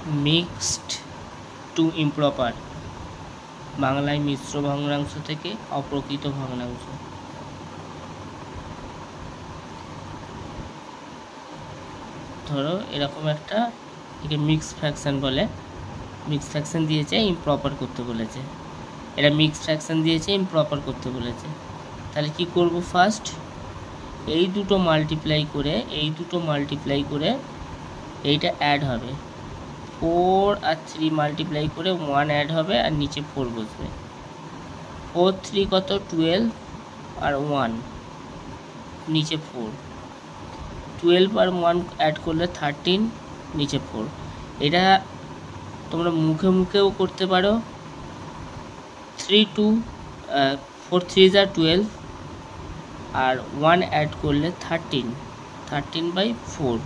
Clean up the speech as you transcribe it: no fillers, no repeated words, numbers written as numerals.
Mixed two improper, বাংলায় মিশ্র ভগ্নাংশ থেকে অপ্রকৃত ভগ্নাংশ। ধরো এরকম একটা, একে মিক্স ফ্র্যাকশন বলে, মিক্স ফ্র্যাকশন দিয়েছে, ইমপ্রপার করতে বলেছে। এটা মিক্স ফ্র্যাকশন দিয়েছে, ইমপ্রপার করতে বলেছে। তাহলে কি করব, ফার্স্ট এই দুটো মাল্টিপ্লাই করে এইটা অ্যাড হবে, 4 আর 3 মাল্টিপ্লাই করে 1 অ্যাড হবে, আর নিচে 4 বসবে। 4 3 কত, 12, আর 1 নিচে 4, 12 আর 1 অ্যাড করলে 13, নিচে 4। এটা তোমরা মুখে মুখেও করতে পারো। 4 3 আর 12, আর 1 অ্যাড করলে 13/4।